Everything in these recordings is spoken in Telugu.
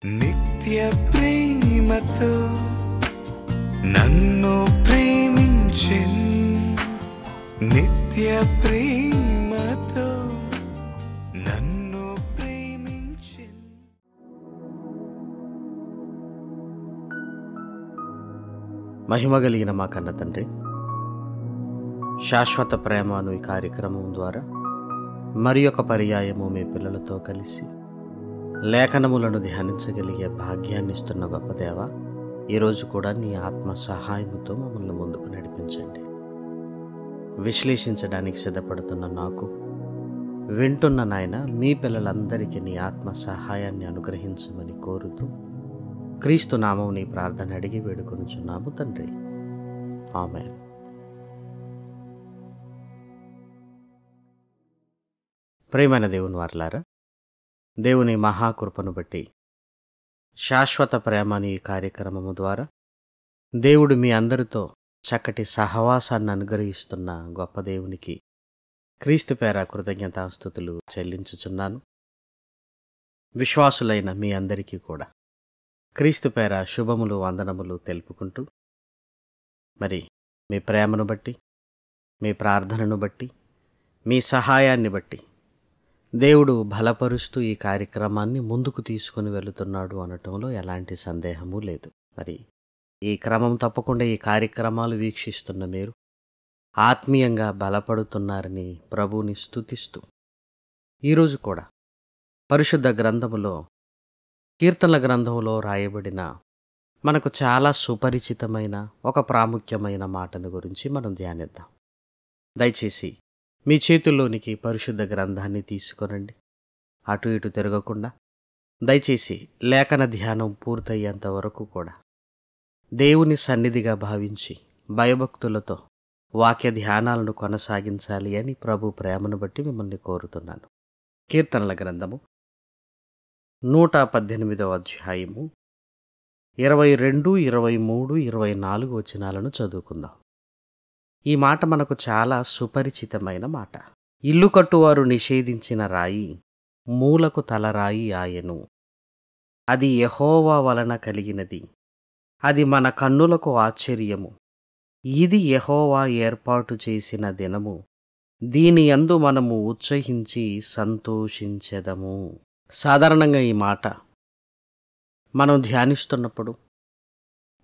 నిత్య ప్రేమతో నన్ను ప్రేమించెన్, నిత్య ప్రేమతో నన్ను ప్రేమించెన్. మహిమగలిగిన మా కన్న తండ్రి, శాశ్వత ప్రేమ అను ఈ కార్యక్రమం ద్వారా మరి ఒక పర్యాయము మీ పిల్లలతో కలిసి లేఖనములను ధ్యానించగలిగే భాగ్యాన్ని ఇస్తున్న గొప్ప దేవ, ఈరోజు కూడా నీ ఆత్మ సహాయముతో మమ్మల్ని ముందుకు నడిపించండి. విశ్లేషించడానికి సిద్ధపడుతున్న నాకు, వింటున్న నాయన మీ పిల్లలందరికీ నీ ఆత్మ సహాయాన్ని అనుగ్రహించమని కోరుతూ క్రీస్తు నామం నీ ప్రార్థన అడిగి వేడుకొనుచున్నాము తండ్రి, ఆమేన్. ప్రియమైన దేవుని వారలారా, దేవుని మహాకృపను బట్టి శాశ్వత ప్రేమ అనే ఈ కార్యక్రమము ద్వారా దేవుడు మీ అందరితో చక్కటి సహవాసాన్ని అనుగ్రహిస్తున్న గొప్ప దేవునికి క్రీస్తు పేర కృతజ్ఞతాస్తుతులు చెల్లించుచున్నాను. విశ్వాసులైన మీ అందరికీ కూడా క్రీస్తు పేర శుభములు వందనములు తెలుపుకుంటూ, మరి మీ ప్రేమను బట్టి, మీ ప్రార్థనను బట్టి, మీ సహాయాన్ని బట్టి దేవుడు బలపరుస్తూ ఈ కార్యక్రమాన్ని ముందుకు తీసుకుని వెళుతున్నాడు అనటంలో ఎలాంటి సందేహము లేదు. మరి ఈ క్రమం తప్పకుండా ఈ కార్యక్రమాలు వీక్షిస్తున్న మీరు ఆత్మీయంగా బలపడుతున్నారని ప్రభువుని స్తుతిస్తూ, ఈరోజు కూడా పరిశుద్ధ గ్రంథములో, కీర్తనల గ్రంథంలో రాయబడిన మనకు చాలా సుపరిచితమైన ఒక ప్రాముఖ్యమైన మాటను గురించి మనం ధ్యానిద్దాం. దయచేసి మీ చేతుల్లోనికి పరిశుద్ధ గ్రంథాన్ని తీసుకొనండి. అటు ఇటు తిరగకుండా దయచేసి లేఖన ధ్యానం పూర్తయ్యేంత వరకు కూడా దేవుని సన్నిధిగా భావించి భయభక్తులతో వాక్య ధ్యానాలను కొనసాగించాలి అని ప్రభు ప్రేమను బట్టి మిమ్మల్ని కోరుతున్నాను. కీర్తనల గ్రంథము 118వ అధ్యాయము 22, 23, 24 వచనాలను చదువుకుందాం. ఈ మాట మనకు చాలా సుపరిచితమైన మాట. ఇల్లు కట్టువారు నిషేధించిన రాయి మూలకు తలరాయి ఆయెను. అది యెహోవా వలన కలిగినది, అది మన కన్నులకు ఆశ్చర్యము. ఇది యెహోవా ఏర్పాటు చేసిన దినము, దీని యందు మనము ఉత్సహించి సంతోషించెదము. సాధారణంగా ఈ మాట మనం ధ్యానిస్తున్నప్పుడు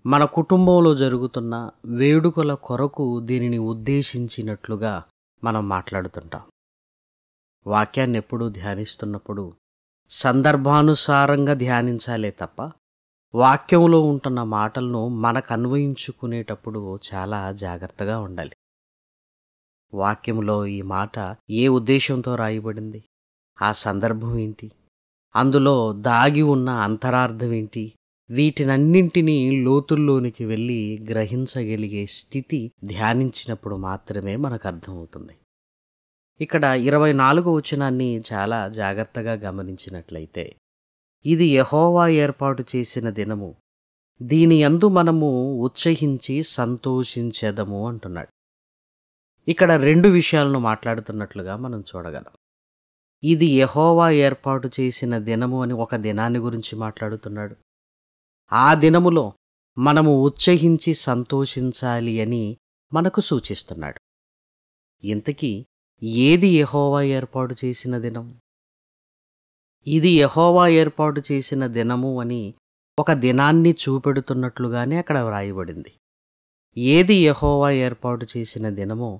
మన కుటుంబంలో జరుగుతున్న వేడుకల కొరకు దీనిని ఉద్దేశించినట్లుగా మనం మాట్లాడుతుంటాం. వాక్యాన్ని ఎప్పుడూ ధ్యానిస్తున్నప్పుడు సందర్భానుసారంగా ధ్యానించాలే తప్ప వాక్యంలో ఉంటున్న మాటలను మనకు అన్వయించుకునేటప్పుడు చాలా జాగ్రత్తగా ఉండాలి. వాక్యంలో ఈ మాట ఏ ఉద్దేశంతో రాయబడింది, ఆ సందర్భం ఏంటి, అందులో దాగి ఉన్న అంతరార్థం ఏంటి, వీటినన్నింటినీ లోతుల్లోనికి వెళ్ళి గ్రహించగలిగే స్థితి ధ్యానించినప్పుడు మాత్రమే మనకు అర్థమవుతుంది. ఇక్కడ 24వ వచనాన్ని చాలా జాగ్రత్తగా గమనించినట్లయితే, ఇది యెహోవా ఏర్పాటు చేసిన దినము, దీని యందు మనము ఉత్సహించి సంతోషించెదము అంటున్నాడు. ఇక్కడ 2 విషయాలను మాట్లాడుతున్నట్లుగా మనం చూడగలం. ఇది యెహోవా ఏర్పాటు చేసిన దినము అని ఒక దినాన్ని గురించి మాట్లాడుతున్నాడు. ఆ దినములో మనము ఉత్సహించి సంతోషించాలి అని మనకు సూచిస్తున్నాడు. ఇంతకీ ఏది యెహోవా ఏర్పాటు చేసిన దినం? ఇది యెహోవా ఏర్పాటు చేసిన దినము అని ఒక దినాన్ని చూపెడుతున్నట్లుగానే అక్కడ వ్రాయబడింది. ఏది యెహోవా ఏర్పాటు చేసిన దినమో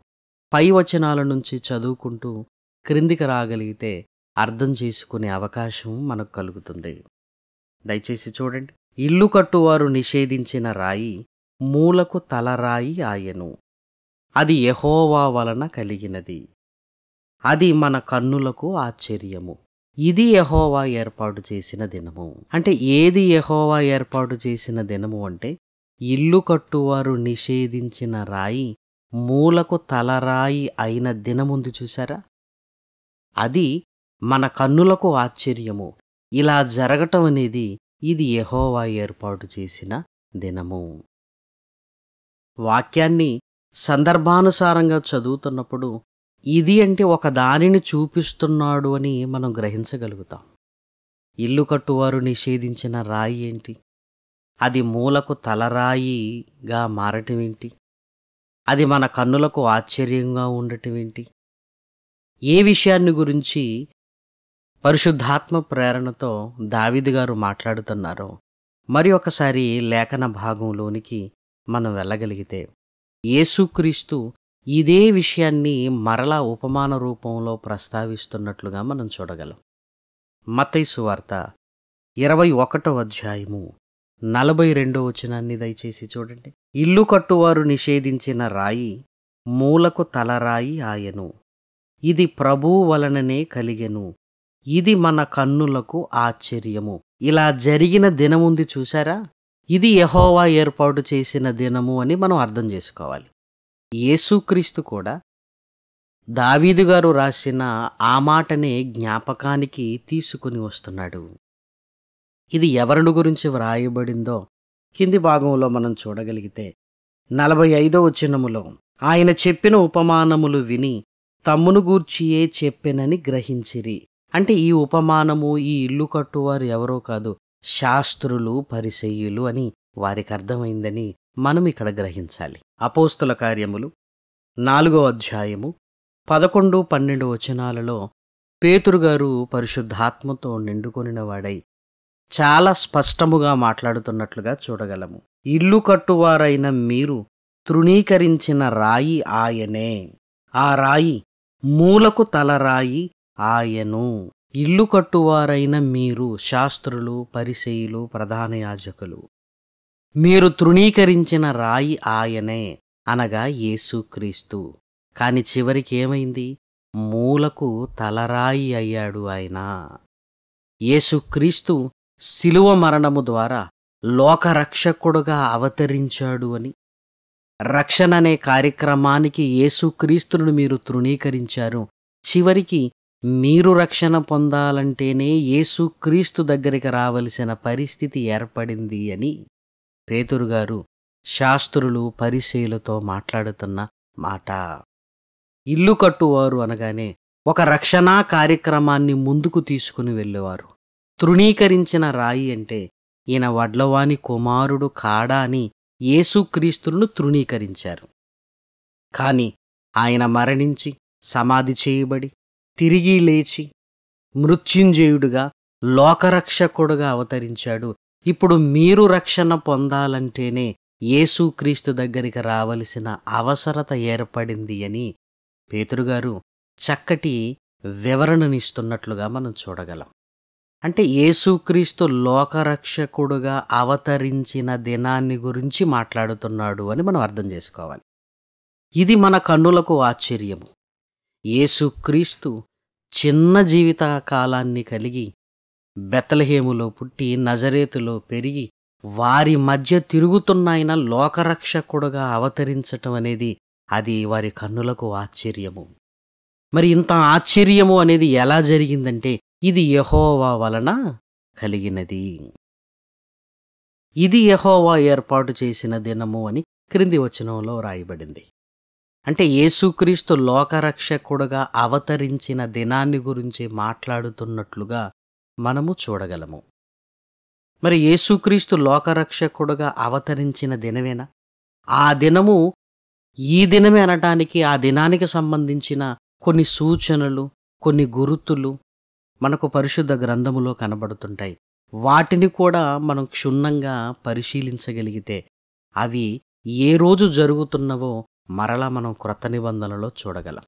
పై వచనాల నుంచి చదువుకుంటూ క్రిందికి రాగలిగితే అర్థం చేసుకునే అవకాశం మనకు కలుగుతుంది. దయచేసి చూడండి. ఇల్లు కట్టువారు నిషేధించిన రాయి మూలకు తలరాయి ఆయెను, అది యెహోవా వలన కలిగినది, అది మన కన్నులకు ఆశ్చర్యము. ఇది యెహోవా ఏర్పాటు చేసిన దినము. అంటే ఏది యెహోవా ఏర్పాటు చేసిన దినము అంటే, ఇల్లు కట్టువారు నిషేధించిన రాయి మూలకు తలరాయి అయిన దినముంది చూసారా, అది మన కన్నులకు ఆశ్చర్యము. ఇలా జరగటం అనేది ఇది యెహోవా ఏర్పాటు చేసిన దినము. వాక్యాన్ని సందర్భానుసారంగా చదువుతున్నప్పుడు ఇది అంటే ఒక దానిని చూపిస్తున్నాడు అని మనం గ్రహించగలుగుతాం. ఇల్లు కట్టువారు నిషేధించిన రాయి ఏంటి? అది మూలకు తలరాయిగా మారటమేంటి? అది మన కన్నులకు ఆశ్చర్యంగా ఉండటమేంటి? ఏ విషయాన్ని గురించి పరిశుద్ధాత్మ ప్రేరణతో దావీదు గారు మాట్లాడుతున్నారో మరి ఒకసారి లేఖన భాగంలోనికి మనం వెళ్ళగలిగితే, యేసుక్రీస్తు ఇదే విషయాన్ని మరలా ఉపమాన రూపంలో ప్రస్తావిస్తున్నట్లుగా మనం చూడగలం. మత్తయి సువార్త 21వ అధ్యాయము 42వ వచనాన్ని దయచేసి చూడండి. ఇల్లు కట్టువారు నిషేధించిన రాయి మూలకు తలరాయి ఆయను, ఇది ప్రభువు వలననే కలిగెను, ఇది మన కన్నులకు ఆశ్చర్యము. ఇలా జరిగిన దినముంది చూసారా? ఇది యెహోవా ఏర్పాటు చేసిన దినము అని మనం అర్థం చేసుకోవాలి. యేసుక్రీస్తు కూడా దావీదు గారు రాసిన ఆ మాటనే జ్ఞాపకానికి తీసుకుని వస్తున్నాడు. ఇది ఎవరిని గురించి వ్రాయబడిందో కింది భాగంలో మనం చూడగలిగితే 45వ వచనములో, ఆయన చెప్పిన ఉపమానములు విని తమ్మును గూర్చియే చెప్పెనని గ్రహించిరి. అంటే ఈ ఉపమానము, ఈ ఇల్లు కట్టువారు ఎవరో కాదు, శాస్త్రులు, పరిసయ్యులు అని వారికి అర్థమైందని మనం ఇక్కడ గ్రహించాలి. అపోస్తుల కార్యములు 4వ అధ్యాయము 11, 12 వచనాలలో పేతురు గారు పరిశుద్ధాత్మతో నిండుకొనిన వాడై చాలా స్పష్టముగా మాట్లాడుతున్నట్లుగా చూడగలము. ఇల్లు కట్టువారైన మీరు తృణీకరించిన రాయి ఆయనే, ఆ రాయి మూలకు తలరాయి ఆయను. ఇల్లు కట్టువారైన మీరు, శాస్త్రులు, పరిసయ్యులు, ప్రధాన యాజకులు, మీరు తృణీకరించిన రాయి ఆయనే, అనగా యేసుక్రీస్తు. కాని చివరికి ఏమైంది? మూలకు తలరాయి అయ్యాడు ఆయన. యేసుక్రీస్తు శిలువ మరణము ద్వారా లోకరక్షకుడుగా అవతరించాడు అని, రక్షణ అనే కార్యక్రమానికి యేసుక్రీస్తును మీరు తృణీకరించారు, చివరికి మీరు రక్షణ పొందాలంటేనే యేసుక్రీస్తు దగ్గరికి రావలసిన పరిస్థితి ఏర్పడింది అని పేతురు గారు శాస్త్రులు, పరిసయ్యులతో మాట్లాడుతున్న మాట. ఇల్లు కట్టువారు అనగానే ఒక రక్షణా కార్యక్రమాన్ని ముందుకు తీసుకుని వెళ్ళేవారు. తృణీకరించిన రాయి అంటే ఈయన వడ్లవాని కుమారుడు కాడా అని యేసుక్రీస్తును తృణీకరించారు. కాని ఆయన మరణించి సమాధి చేయబడి తిరిగి లేచి మృత్యుంజయుడుగా లోకరక్షకుడుగా అవతరించాడు. ఇప్పుడు మీరు రక్షణ పొందాలంటేనే యేసుక్రీస్తు దగ్గరికి రావలసిన అవసరత ఏర్పడింది అని పేతురుగారు చక్కటి వివరణనిస్తున్నట్లుగా మనం చూడగలం. అంటే యేసుక్రీస్తు లోకరక్షకుడుగా అవతరించిన దినాన్ని గురించి మాట్లాడుతున్నాడు అని మనం అర్థం చేసుకోవాలి. ఇది మన కన్నులకు ఆశ్చర్యము. యేసుక్రీస్తు చిన్న జీవిత కాలాన్ని కలిగి బెత్లెహేములో పుట్టి నజరేతులో పెరిగి వారి మధ్య తిరుగుతున్న ఆయన లోకరక్షకుడుగా అవతరించటం అనేది అది వారి కన్నులకు ఆశ్చర్యము. మరి ఇంత ఆశ్చర్యము అనేది ఎలా జరిగిందంటే ఇది యెహోవా వలన కలిగినది, ఇది యెహోవా ఏర్పాటు చేసిన దినము అని క్రింది వచనంలో రాయబడింది. అంటే యేసుక్రీస్తు లోకరక్షకుడుగా అవతరించిన దినాన్ని గురించి మాట్లాడుతున్నట్లుగా మనము చూడగలము. మరి యేసుక్రీస్తు లోకరక్షకుడుగా అవతరించిన దినమేనా? ఆ దినము ఈ దినమే అనటానికి ఆ దినానికి సంబంధించిన కొన్ని సూచనలు, కొన్ని గుర్తులు మనకు పరిశుద్ధ గ్రంథములో కనబడుతుంటాయి. వాటిని కూడా మనం క్షుణ్ణంగా పరిశీలించగలిగితే అవి ఏ రోజు జరుగుతున్నవో మరలా మనం క్రొత్త నిబంధనలో చూడగలం.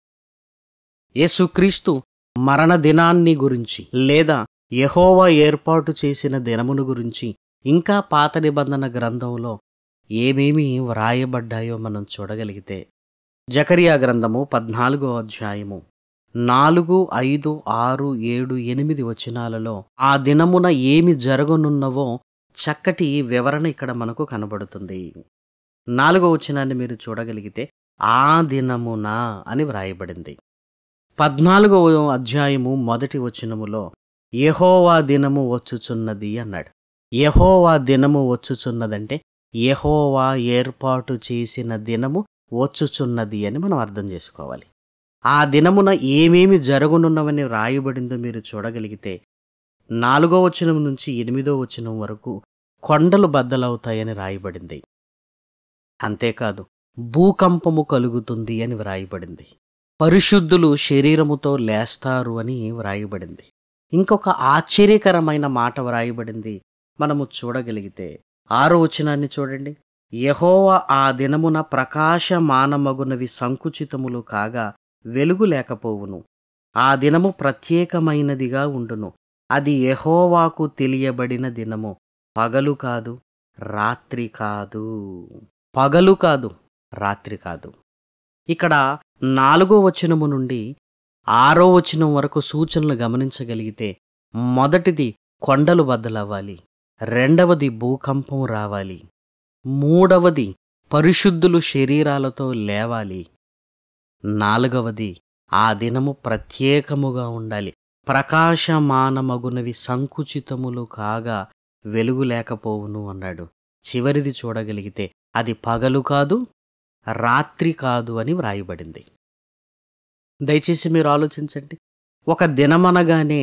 యేసుక్రీస్తు మరణ దినాన్ని గురించి లేదా యెహోవా ఏర్పాటు చేసిన దినమును గురించి ఇంకా పాత నిబంధన గ్రంథంలో ఏమేమి వ్రాయబడ్డాయో మనం చూడగలిగితే జకరియా గ్రంథము 14వ అధ్యాయము 4, 5, 6, 7, 8 వచనాలలో ఆ దినమున ఏమి జరగనున్నవో చక్కటి వివరణ ఇక్కడ మనకు కనబడుతుంది. 4వ వచనాన్ని మీరు చూడగలిగితే ఆ దినమున అని వ్రాయబడింది. 14వ అధ్యాయము 1వ వచనములో యెహోవా దినము వచ్చుచున్నది అన్నాడు. యెహోవా దినము వచ్చుచున్నదంటే యెహోవా ఏర్పాటు చేసిన దినము వచ్చుచున్నది అని మనం అర్థం చేసుకోవాలి. ఆ దినమున ఏమేమి జరగనున్నవని రాయబడిందో మీరు చూడగలిగితే 4వ వచనం నుంచి 8వ వచనం వరకు కొండలు బద్దలవుతాయని రాయబడింది. అంతేకాదు భూకంపము కలుగుతుంది అని వ్రాయబడింది. పరిశుద్ధులు శరీరముతో లేస్తారు అని వ్రాయబడింది. ఇంకొక ఆశ్చర్యకరమైన మాట వ్రాయబడింది. మనము చూడగలిగితే 6వ వచనాన్ని చూడండి. యెహోవా ఆ దినమున ప్రకాశమానమగునవి సంకుచితములు కాగా వెలుగు లేకపోవును. ఆ దినము ప్రత్యేకమైనదిగా ఉండును. అది యెహోవాకు తెలియబడిన దినము. పగలు కాదు, రాత్రి కాదు. పగలు కాదు, రాత్రి కాదు. ఇక్కడ 4వ వచనము నుండి 6వ వచనం వరకు సూచనలు గమనించగలిగితే, మొదటిది కొండలు బద్దలవ్వాలి, రెండవది భూకంపం రావాలి, మూడవది పరిశుద్ధులు శరీరాలతో లేవాలి, నాలుగవది ఆ దినము ప్రత్యేకముగా ఉండాలి. ప్రకాశమానమగునవి సంకుచితములు కాగా వెలుగు లేకపోవును అన్నాడు. చివరిది చూడగలిగితే అది పగలు కాదు, రాత్రి కాదు అని వ్రాయబడింది. దయచేసి మీరు ఆలోచించండి. ఒక దినమనగానే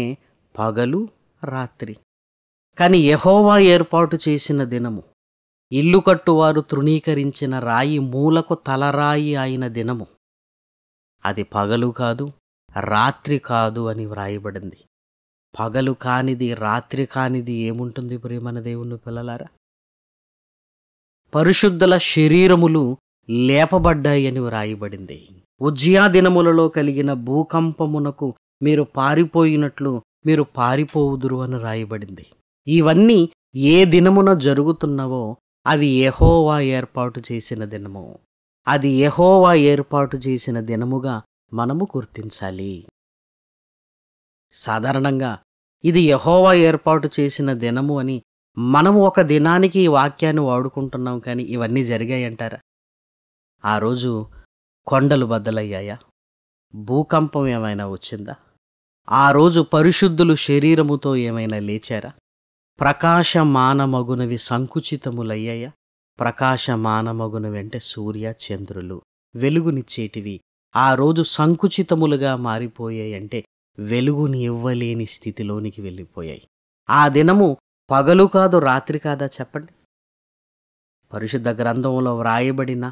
పగలు, రాత్రి. కానీ యెహోవా ఏర్పాటు చేసిన దినము, ఇల్లు కట్టువారు తృణీకరించిన రాయి మూలకు తలరాయి అయిన దినము, అది పగలు కాదు, రాత్రి కాదు అని వ్రాయబడింది. పగలు కానిది, రాత్రి కానిది ఏముంటుంది ప్రియమైన దేవుని పిల్లలారా? పరిశుద్ధుల శరీరములు లేపబడ్డాయని వ్రాయబడింది. ఉజ్జయా దినములలో కలిగిన భూకంపమునకు మీరు పారిపోయినట్లు మీరు పారిపోవుదురు అని రాయబడింది. ఇవన్నీ ఏ దినమున జరుగుతున్నవో అవి యెహోవా ఏర్పాటు చేసిన దినము. అది యెహోవా ఏర్పాటు చేసిన దినముగా మనము గుర్తించాలి. సాధారణంగా ఇది యెహోవా ఏర్పాటు చేసిన దినము అని మనము ఒక దినానికి ఈ వాక్యాన్ని వాడుకుంటున్నాం. కానీ ఇవన్నీ జరిగాయంటారా? ఆ రోజు కొండలు బద్దలయ్యాయా? భూకంపం ఏమైనా వచ్చిందా? ఆ రోజు పరిశుద్ధులు శరీరముతో ఏమైనా లేచారా? ప్రకాశమానమగునవి సంకుచితములయ్యాయా? ప్రకాశమానమగునవి అంటే సూర్య చంద్రులు, వెలుగునిచ్చేటివి ఆ రోజు సంకుచితములుగా మారిపోయాయంటే వెలుగుని ఇవ్వలేని స్థితిలోనికి వెళ్ళిపోయాయి. ఆ దినము పగలు కాదు, రాత్రి కాదా చెప్పండి? పరిశుద్ధ గ్రంథంలో వ్రాయబడిన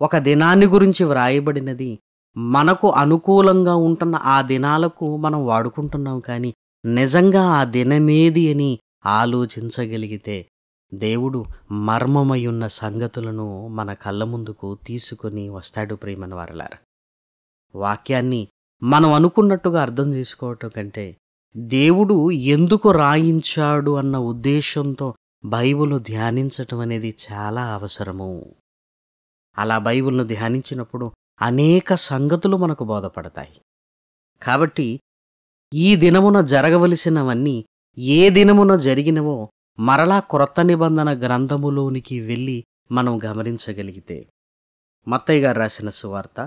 ఒక దినాన్ని గురించి వ్రాయబడినది మనకు అనుకూలంగా ఉంటున్న ఆ దినాలకు మనం వాడుకుంటున్నాం. కానీ నిజంగా ఆ దినమేది అని ఆలోచించగలిగితే దేవుడు మర్మమయున్న సంగతులను మన కళ్ళ ముందుకు తీసుకొని వస్తాడు. ప్రియమైన వారలారా, వాక్యాన్ని మనం అనుకున్నట్టుగా అర్థం చేసుకోవటం కంటే దేవుడు ఎందుకు రాయించాడు అన్న ఉద్దేశంతో బైబిల్ను ధ్యానించటం అనేది చాలా అవసరము. అలా బైబిల్ను ధ్యానించినప్పుడు అనేక సంగతులు మనకు బోధపడతాయి. కాబట్టి ఈ దినమున జరగవలసినవన్నీ ఏ దినమున జరిగినవో మరలా క్రొత్త నిబంధన గ్రంథములోనికి వెళ్ళి మనం గమనించగలిగితే, మత్తయి గారు రాసిన సువార్త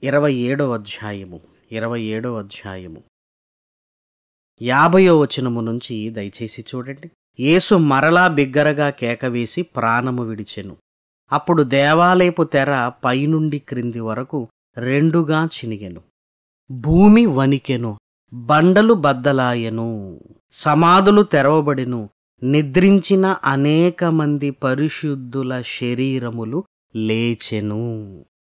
27వ అధ్యాయము 50వ వచనము నుంచి దయచేసి చూడండి. యేసు మరలా బిగ్గరగా కేకవేసి ప్రాణము విడిచెను. అప్పుడు దేవాలయపు తెర పైనుండి క్రింది వరకు రెండుగా చినిగెను. భూమి వణికెను, బండలు బద్దలాయెను, సమాధులు తెరవబడెను. నిద్రించిన అనేక మంది పరిశుద్ధుల శరీరములు లేచెను.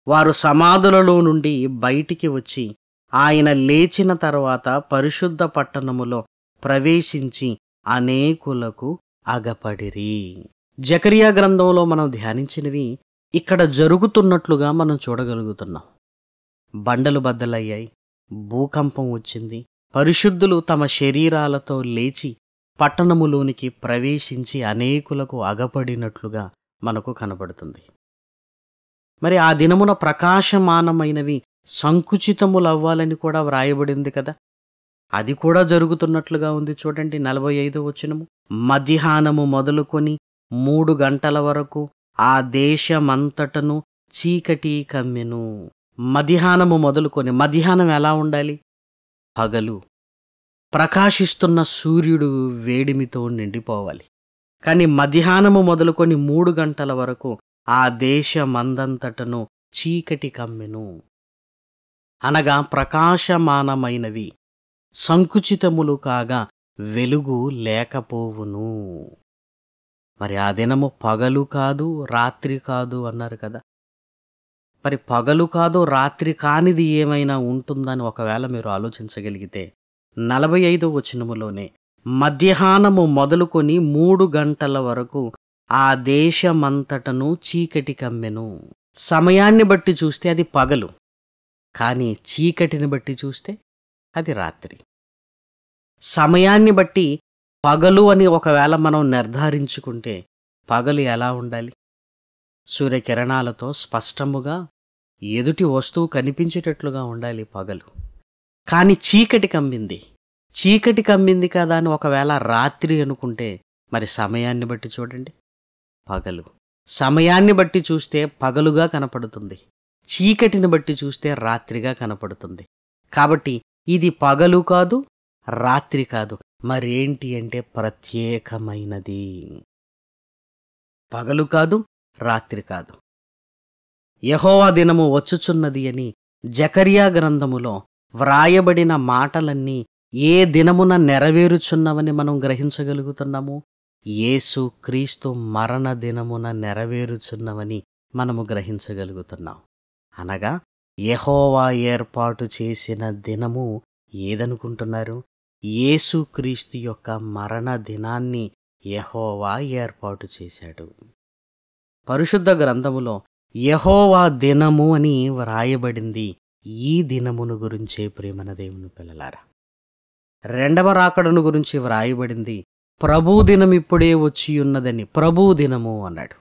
వారు సమాధులలో నుండి బయటికి వచ్చి ఆయన లేచిన తర్వాత పరిశుద్ధ పట్టణములో ప్రవేశించి అనేకులకు అగపడిరి. జకరియా గ్రంథంలో మనం ధ్యానించినవి ఇక్కడ జరుగుతున్నట్లుగా మనం చూడగలుగుతున్నాం. బండలు బద్దలయ్యాయి, భూకంపం వచ్చింది, పరిశుద్ధులు తమ శరీరాలతో లేచి పట్టణములోనికి ప్రవేశించి అనేకులకు అగపడినట్లుగా మనకు కనబడుతుంది. మరి ఆ దినమున ప్రకాశమానమైనవి సంకుచితములవ్వాలని కూడా వ్రాయబడింది కదా. అది కూడా జరుగుతున్నట్లుగా ఉంది. చూడండి 45వ వచనము. మధ్యాహ్నము మొదలుకొని 3 గంటల వరకు ఆ దేశమంతటను చీకటి కమ్మెను. మధ్యాహ్నము మొదలుకొని, మధ్యాహ్నం ఎలా ఉండాలి? పగలు. ప్రకాశిస్తున్న సూర్యుడు వేడిమితో నిండిపోవాలి. కానీ మధ్యాహ్నము మొదలుకొని 3 గంటల వరకు ఆ దేశమందంతటను చీకటి కమ్మెను. అనగా ప్రకాశమానమైనవి సంకుచితములు కాగా వెలుగు లేకపోవును. మరి ఆ దినము పగలు కాదు, రాత్రి కాదు అన్నారు కదా. మరి పగలు కాదు, రాత్రి కానిది ఏమైనా ఉంటుందని ఒకవేళ మీరు ఆలోచించగలిగితే 45వ వచనములోనే మధ్యాహ్నము మొదలుకొని 3 గంటల వరకు ఆ దేశమంతటను చీకటి కమ్మెను. సమయాన్ని బట్టి చూస్తే అది పగలు, కానీ చీకటిని బట్టి చూస్తే అది రాత్రి. సమయాన్ని బట్టి పగలు అని ఒకవేళ మనం నిర్ధారించుకుంటే పగలు ఎలా ఉండాలి? సూర్యకిరణాలతో స్పష్టముగా ఎదుటి వస్తువు కనిపించేటట్లుగా ఉండాలి పగలు. కానీ చీకటి కమ్మింది. చీకటి కమ్మింది కదా అని ఒకవేళ రాత్రి అనుకుంటే మరి సమయాన్ని బట్టి చూడండి, పగలు. సమయాన్ని బట్టి చూస్తే పగలుగా కనపడుతుంది, చీకటిని బట్టి చూస్తే రాత్రిగా కనపడుతుంది. కాబట్టి ఇది పగలు కాదు, రాత్రి కాదు, మరేంటి అంటే ప్రత్యేకమైనది. పగలు కాదు, రాత్రి కాదు. యెహోవా దినము వచ్చుచున్నది అని జకర్యా గ్రంథములో వ్రాయబడిన మాటలన్నీ ఏ దినమున నెరవేరుచున్నవని మనం గ్రహించగలుగుతున్నాము? యేసు క్రీస్తు మరణ దినమున నెరవేరుచున్నవని మనము గ్రహించగలుగుతున్నాం. అనగా యెహోవా ఏర్పాటు చేసిన దినము ఏదనుకుంటున్నారు? యేసు క్రీస్తు యొక్క మరణ దినాన్ని యెహోవా ఏర్పాటు చేశాడు. పరిశుద్ధ గ్రంథములో యెహోవా దినము అని వ్రాయబడింది ఈ దినమును గురించే ప్రియమైన దేవుని పిల్లలారా. రెండవ రాకడను గురించి వ్రాయబడింది ప్రభు దినం ఇప్పుడే వచ్చి ఉన్నదని. ప్రభు దినము అన్నాడు.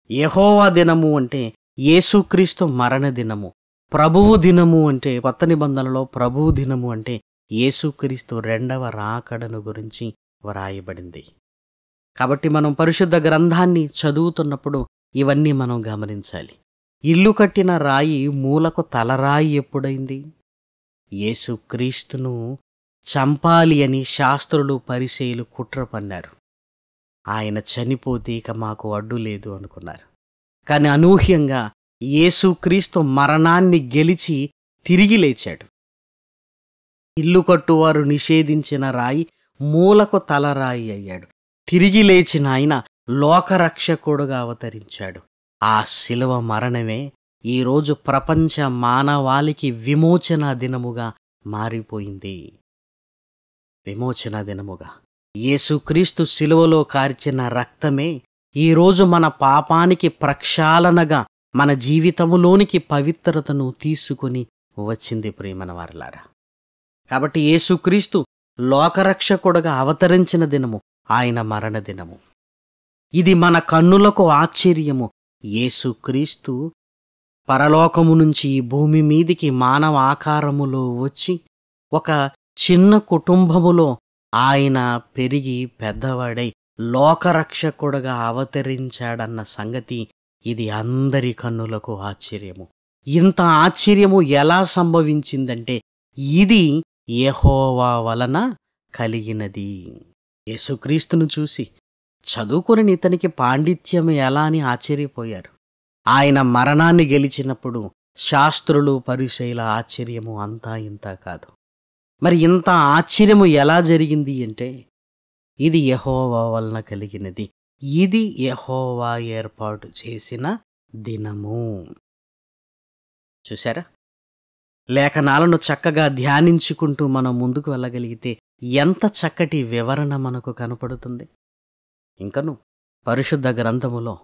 యెహోవా దినము అంటే యేసుక్రీస్తు మరణ దినము. ప్రభువు దినము అంటే కొత్త నిబంధనలో ప్రభువు దినము అంటే యేసుక్రీస్తు రెండవ రాకడను గురించి వ్రాయబడింది. కాబట్టి మనం పరిశుద్ధ గ్రంథాన్ని చదువుతున్నప్పుడు ఇవన్నీ మనం గమనించాలి. ఇల్లు కట్టిన రాయి మూలకు తలరాయి ఎప్పుడైంది? యేసుక్రీస్తును చంపాలి అని శాస్త్రులు పరిసయ్యులు కుట్ర పన్నారు. ఆయన చనిపోతే ఇక మాకు అడ్డు లేదు అనుకున్నారు. కానీ అనూహ్యంగా యేసుక్రీస్తు మరణాన్ని గెలిచి తిరిగి లేచాడు. ఇల్లు కట్టువారు నిషేధించిన రాయి మూలకు తలరాయి అయ్యాడు. తిరిగి లేచిన ఆయన లోకరక్షకుడుగా అవతరించాడు. ఆ శిలువ మరణమే ఈరోజు ప్రపంచ మానవాళికి విమోచన దినముగా మారిపోయింది. విమోచన దినముగా యేసుక్రీస్తు శిలువలో కార్చిన రక్తమే ఈరోజు మన పాపానికి ప్రక్షాళనగా మన జీవితములోనికి పవిత్రతను తీసుకొని వచ్చింది ప్రియమైన వారలారా. కాబట్టి యేసుక్రీస్తు లోకరక్షకుడుగా అవతరించిన దినము ఆయన మరణ దినము. ఇది మన కన్నులకు ఆశ్చర్యము. యేసుక్రీస్తు పరలోకము నుంచి ఈ భూమి మీదికి మానవ ఆకారములో వచ్చి ఒక చిన్న కుటుంబములో ఆయన పెరిగి పెద్దవాడై లోకరక్షకుడుగా అవతరించాడన్న సంగతి ఇది అందరి కన్నులకు ఆశ్చర్యము. ఇంత ఆశ్చర్యము ఎలా సంభవించిందంటే ఇది యెహోవా వలన కలిగినది. యేసుక్రీస్తును చూసి చదువుకుని ఇతనికి పాండిత్యం ఎలా అని ఆశ్చర్యపోయారు. ఆయన మరణాన్ని గెలిచినప్పుడు శాస్త్రులు పరిసయ్యుల ఆశ్చర్యము అంతా ఇంత కాదు. మరి ఇంత ఆశ్చర్యము ఎలా జరిగింది అంటే ఇది యెహోవా వలన కలిగినది. ఇది యెహోవా ఏర్పాటు చేసిన దినము. చూసారా? లేఖనాలను చక్కగా ధ్యానించుకుంటూ మనం ముందుకు వెళ్ళగలిగితే ఎంత చక్కటి వివరణ మనకు కనపడుతుంది. ఇంకను పరిశుద్ధ గ్రంథములో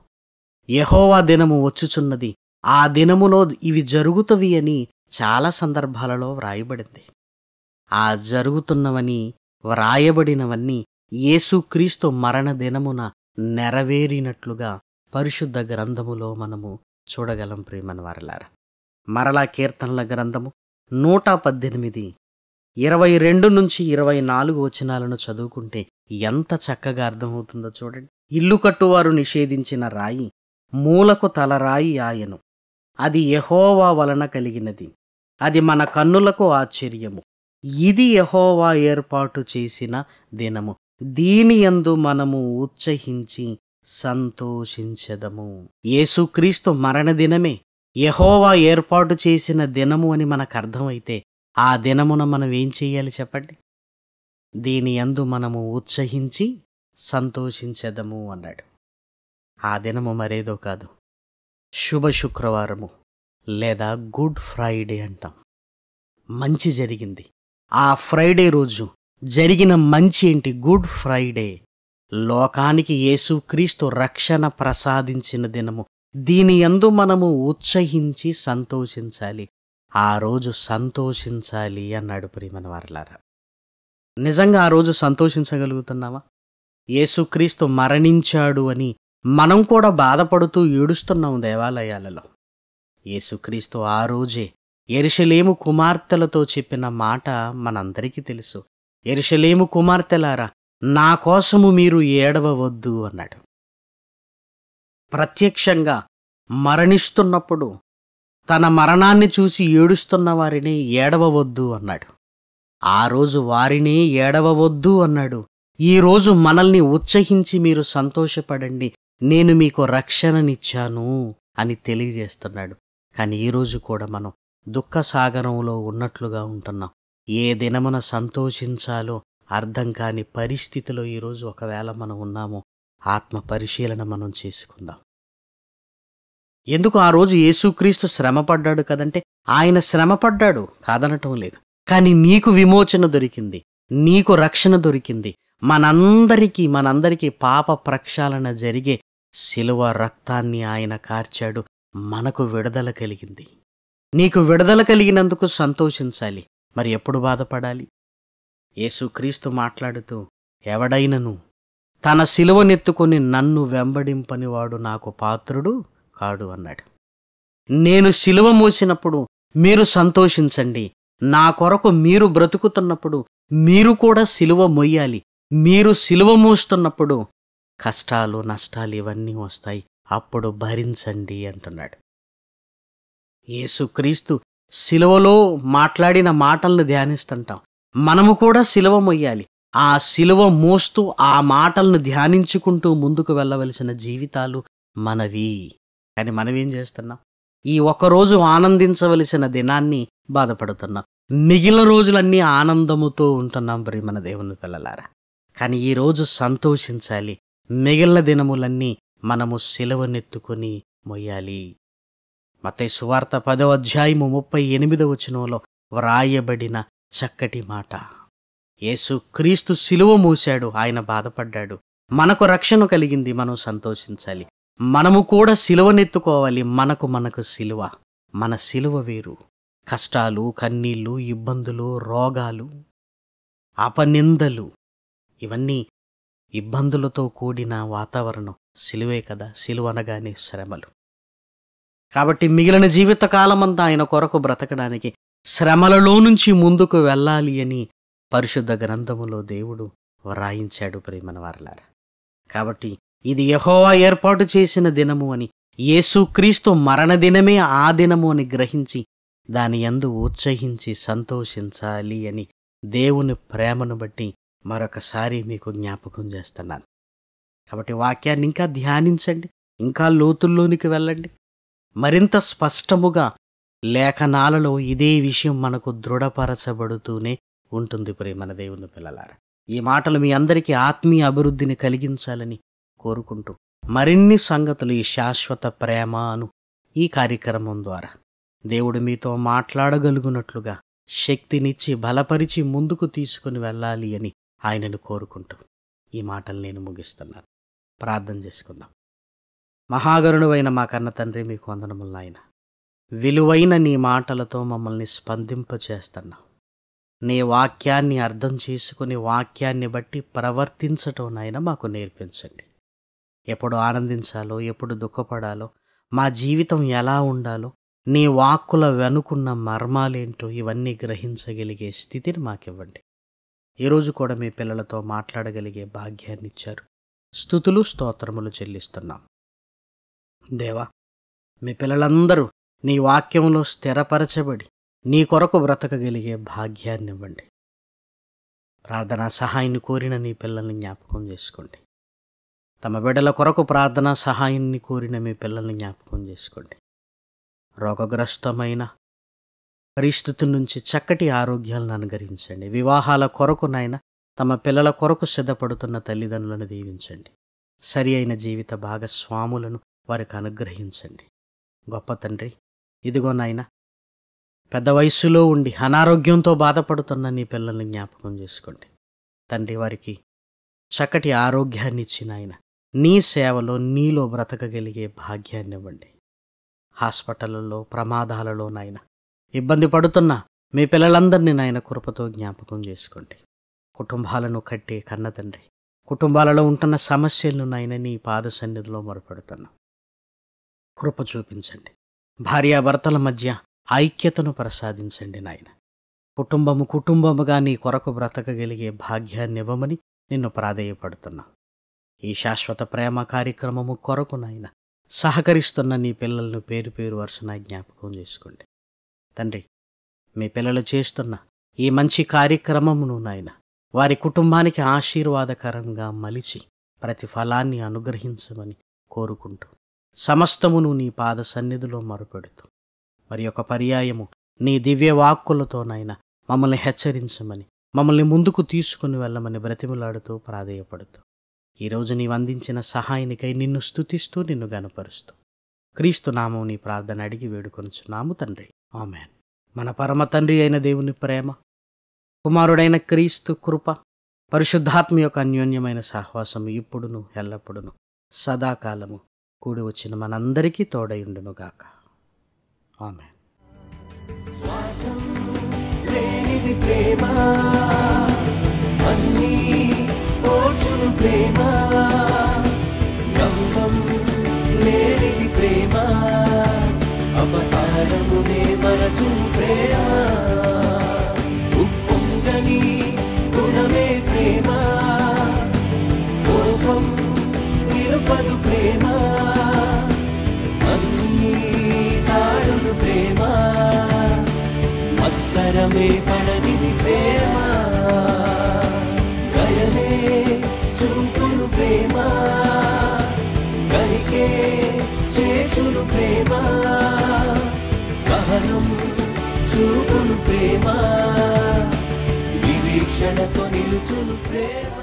యెహోవా దినము వచ్చుచున్నది, ఆ దినములో ఇవి జరుగుతవి అని చాలా సందర్భాలలో వ్రాయబడింది. ఆ జరుగుతున్నవని వ్రాయబడినవన్నీ యేసుక్రీస్తు మరణ దినమున నెరవేరినట్లుగా పరిశుద్ధ గ్రంథములో మనము చూడగలం ప్రియమైన వారలారా. మరలా కీర్తనల గ్రంథము 118 22 నుంచి 24 వచనాలను చదువుకుంటే ఎంత చక్కగా అర్థమవుతుందో చూడండి. ఇల్లు కట్టువారు నిషేధించిన రాయి మూలకు తలరాయి ఆయను. అది యెహోవా వలన కలిగినది. అది మన కన్నులకు ఆశ్చర్యము. ఇది యెహోవా ఏర్పాటు చేసిన దినము. దీని యందు మనము ఉత్సహించి సంతోషించెదము. యేసుక్రీస్తు మరణ దినమే యెహోవా ఏర్పాటు చేసిన దినము అని మనకు అర్థమైతే ఆ దినమున మనం ఏం చేయాలి చెప్పండి? దీని యందు మనము ఉత్సహించి సంతోషించెదము అన్నాడు. ఆ దినము మరేదో కాదు, శుభ శుక్రవారము లేదా గుడ్ ఫ్రైడే అంటాం. మంచి జరిగింది. ఆ ఫ్రైడే రోజు జరిగిన మంచి ఏంటి? Good Friday. లోకానికి యేసుక్రీస్తు రక్షణ ప్రసాదించిన దినము. దీని యందు మనము ఉత్సహించి సంతోషించాలి. ఆ రోజు సంతోషించాలి అన్నాడు ప్రియమైన వారలారా. నిజంగా ఆ రోజు సంతోషించగలుగుతున్నావా? యేసుక్రీస్తు మరణించాడు అని మనం కూడా బాధపడుతూ ఏడుస్తున్నాం దేవాలయాలలో. యేసుక్రీస్తు ఆ రోజే యెరూషలేము కుమార్తెలతో చెప్పిన మాట మనందరికీ తెలుసు. యెరూషలేము కుమార్తెలారా, నా కోసము మీరు ఏడవవద్దు అన్నాడు. ప్రత్యక్షంగా మరణిస్తున్నప్పుడు తన మరణాన్ని చూసి ఏడుస్తున్న వారిని ఏడవవద్దు అన్నాడు. ఆ రోజు వారిని ఏడవవద్దు అన్నాడు. ఈరోజు మనల్ని ఉత్సహించి మీరు సంతోషపడండి, నేను మీకు రక్షణనిచ్చాను అని తెలియజేస్తున్నాడు. కానీ ఈరోజు కూడా మనం దుఃఖసాగరంలో ఉన్నట్లుగా ఉంటున్నాం. ఏ దినమున సంతోషించాలో అర్థం కాని పరిస్థితిలో ఈరోజు ఒకవేళ మనం ఉన్నామో ఆత్మ పరిశీలన మనం చేసుకుందాం. ఎందుకు ఆ రోజు యేసుక్రీస్తు శ్రమపడ్డాడు కదంటే, ఆయన శ్రమపడ్డాడు కాదనటం లేదు. కానీ నీకు విమోచన దొరికింది, నీకు రక్షణ దొరికింది. మనందరికీ పాప ప్రక్షాళన జరిగే శిలువ రక్తాన్ని ఆయన కార్చాడు. మనకు విడుదల కలిగింది. నీకు విడుదల కలిగినందుకు సంతోషించాలి. మరి ఎప్పుడు బాధపడాలి? యేసుక్రీస్తు మాట్లాడుతూ, ఎవడైనను తన శిలువనెత్తుకొని నన్ను వెంబడింపనివాడు నాకు పాత్రుడు కాడు అన్నాడు. నేను శిలువ మోసినప్పుడు మీరు సంతోషించండి. నా కొరకు మీరు బ్రతుకుతున్నప్పుడు మీరు కూడా శిలువ మొయ్యాలి. మీరు శిలువ మోస్తున్నప్పుడు కష్టాలు నష్టాలు ఇవన్నీ వస్తాయి, అప్పుడు భరించండి అంటున్నాడు. యేసుక్రీస్తు శిలువలో మాట్లాడిన మాటలను ధ్యానిస్తుంటాం. మనము కూడా శిలువ మొయ్యాలి. ఆ శిలువ మోస్తూ ఆ మాటలను ధ్యానించుకుంటూ ముందుకు వెళ్ళవలసిన జీవితాలు మనవి. కానీ మనమేం చేస్తున్నాం? ఈ ఒక్కరోజు ఆనందించవలసిన దినాన్ని బాధపడుతున్నాం. మిగిలిన రోజులన్నీ ఆనందముతో ఉంటున్నాం ప్రియమైన దేవుని పిల్లలారా. కానీ ఈరోజు సంతోషించాలి. మిగిలిన దినములన్నీ మనము శిలువనెత్తుకొని మొయ్యాలి. మత్తయి సువార్త 10వ అధ్యాయము 38వ వచనంలో వ్రాయబడిన చక్కటి మాట. యేసుక్రీస్తు శిలువ మోశాడు, ఆయన బాధపడ్డాడు, మనకు రక్షణ కలిగింది, మనం సంతోషించాలి. మనము కూడా శిలువనెత్తుకోవాలి. మనకు శిలువ, మన శిలువ వేరు. కష్టాలు, కన్నీళ్ళు, ఇబ్బందులు, రోగాలు, అపనిందలు, ఇవన్నీ ఇబ్బందులతో కూడిన వాతావరణం. శిలువే కదా, శిలువ అనగానే శ్రమలు. కాబట్టి మిగిలిన జీవితకాలమంతా ఆయన కొరకు బ్రతకడానికి శ్రమలలో నుంచి ముందుకు వెళ్ళాలి అని పరిశుద్ధ గ్రంథములో దేవుడు వ్రాయించాడు ప్రియమైన వారలారా. కాబట్టి ఇది యెహోవా ఏర్పాటు చేసిన దినము అని, యేసుక్రీస్తు మరణ దినమే ఆ దినము అని గ్రహించి దాని యందు ఉత్సహించి సంతోషించాలి అని దేవుని ప్రేమను బట్టి మరొకసారి మీకు జ్ఞాపకం చేస్తున్నాను. కాబట్టి వాక్యాన్ని ఇంకా ధ్యానించండి, ఇంకా లోతుల్లోనికి వెళ్ళండి. మరింత స్పష్టముగా లేఖనాలలో ఇదే విషయం మనకు దృఢపరచబడుతూనే ఉంటుంది ప్రియమైన దేవుని పిల్లలారా. ఈ మాటలు మీ అందరికీ ఆత్మీయ అభివృద్ధిని కలిగించాలని కోరుకుంటూ మరిన్ని సంగతులు ఈ శాశ్వత ప్రేమ అను ఈ కార్యక్రమం ద్వారా దేవుడు మీతో మాట్లాడగలుగునట్లుగా శక్తినిచ్చి బలపరిచి ముందుకు తీసుకుని వెళ్ళాలి అని ఆయనను కోరుకుంటూ ఈ మాటలు నేను ముగిస్తున్నాను. ప్రార్థన చేసుకుందాం. మహాగరుణువైన మా కన్న తండ్రి, మీకు వందనములు నాయన. విలువైన నీ మాటలతో మమ్మల్ని స్పందింపచేస్తున్నావు. నీ వాక్యాన్ని అర్థం చేసుకుని వాక్యాన్ని బట్టి ప్రవర్తించటం నాయన మాకు నేర్పించండి. ఎప్పుడు ఆనందించాలో, ఎప్పుడు దుఃఖపడాలో, మా జీవితం ఎలా ఉండాలో, నీ వాక్కుల వెనుకున్న మర్మాలేంటో ఇవన్నీ గ్రహించగలిగే స్థితిని మాకివ్వండి. ఈరోజు కూడా మీ పిల్లలతో మాట్లాడగలిగే భాగ్యాన్ని ఇచ్చారు. స్తుతులు స్తోత్రములు చెల్లిస్తున్నాం. దేవా, మీ పిల్లలందరూ నీ వాక్యంలో స్థిరపరచబడి నీ కొరకు బ్రతకగలిగే భాగ్యాన్ని ఇవ్వండి. ప్రార్థనా సహాయాన్ని కోరిన నీ పిల్లల్ని జ్ఞాపకం చేసుకోండి. తమ బిడ్డల కొరకు ప్రార్థనా సహాయాన్ని కోరిన మీ పిల్లల్ని జ్ఞాపకం చేసుకోండి. రోగగ్రస్తమైన పరిస్థితి నుంచి చక్కటి ఆరోగ్యాలను అనుగ్రహించండి. వివాహాల కొరకు నాయన తమ పిల్లల కొరకు సిద్ధపడుతున్న తల్లిదండ్రులను దీవించండి. సరి అయిన జీవిత భాగస్వాములను వారికి అనుగ్రహించండి. గొప్ప తండ్రి, ఇదిగో నాయన, పెద్ద వయస్సులో ఉండి అనారోగ్యంతో బాధపడుతున్న నీ పిల్లల్ని జ్ఞాపకం చేసుకోండి. తండ్రి, వారికి చక్కటి ఆరోగ్యాన్ని ఇచ్చిన ఆయన నీ సేవలో నీలో బ్రతకగలిగే భాగ్యాన్ని ఇవ్వండి. హాస్పిటళ్లలో, ప్రమాదాలలో నాయన ఇబ్బంది పడుతున్న మీ పిల్లలందరినీ నాయన కృపతో జ్ఞాపకం చేసుకోండి. కుటుంబాలను కట్టే కన్న తండ్రి, కుటుంబాలలో ఉంటున్న సమస్యలను నాయన నీ పాద సన్నిధిలో మొరపెడుతున్నాం. కృప చూపించండి. భార్యాభర్తల మధ్య ఐక్యతను ప్రసాదించండి నాయన. కుటుంబముగా నీ కొరకు బ్రతకగలిగే భాగ్యాన్ని ఇవ్వమని నిన్ను ప్రాధేయపడుతున్నాం. ఈ శాశ్వత ప్రేమ కార్యక్రమము కొరకు నాయన సహకరిస్తున్న నీ పిల్లలను పేరు పేరు వరుసన జ్ఞాపకం చేసుకోండి. తండ్రి, మీ పిల్లలు చేస్తున్న ఈ మంచి కార్యక్రమమును నాయన వారి కుటుంబానికి ఆశీర్వాదకరంగా మలిచి ప్రతిఫలాన్ని అనుగ్రహించమని కోరుకుంటూ సమస్తమును నీ పాద సన్నిధిలో మొరపెడుతూ మరి ఒక పర్యాయము నీ దివ్య వాక్కులతోనైనా మమ్మల్ని హెచ్చరించమని, మమ్మల్ని ముందుకు తీసుకుని వెళ్ళమని బ్రతిమలాడుతూ ప్రాధేయపడుతూ ఈరోజు నీవు అందించిన సహాయానికై నిన్ను స్తుతిస్తూ నిన్ను గనపరుస్తూ క్రీస్తు నామం నీ ప్రార్థన అడిగి వేడుకొనుచున్నాము తండ్రి. ఆమేన్. మన పరమ తండ్రి అయిన దేవుని ప్రేమ, కుమారుడైన క్రీస్తు కృప, పరిశుద్ధాత్మ యొక్క అన్యోన్యమైన సహవాసం ఇప్పుడును ఎల్లప్పుడును సదాకాలము కూడి వచ్చిన మనందరికీ తోడయుండును గాక. ఆమేన్. స్వార్థం లేనిది ప్రేమ, అన్నీ ఓర్చును ప్రేమ, గంగం లేనిది ప్రేమ, అపకారమునే మరచును ప్రేమ, ఉప్పొంగని గుణమే ప్రేమ, కోపం నిలుపదు ప్రేమ, అన్నీ తాడును ప్రేమ, మత్సరమే పడనిది ప్రేమ, దయనే చూపును ప్రేమ, గరికే చేచును ప్రేమ, సహనం చూపును ప్రేమ, వివీక్షణతో నిలుచును ప్రేమ.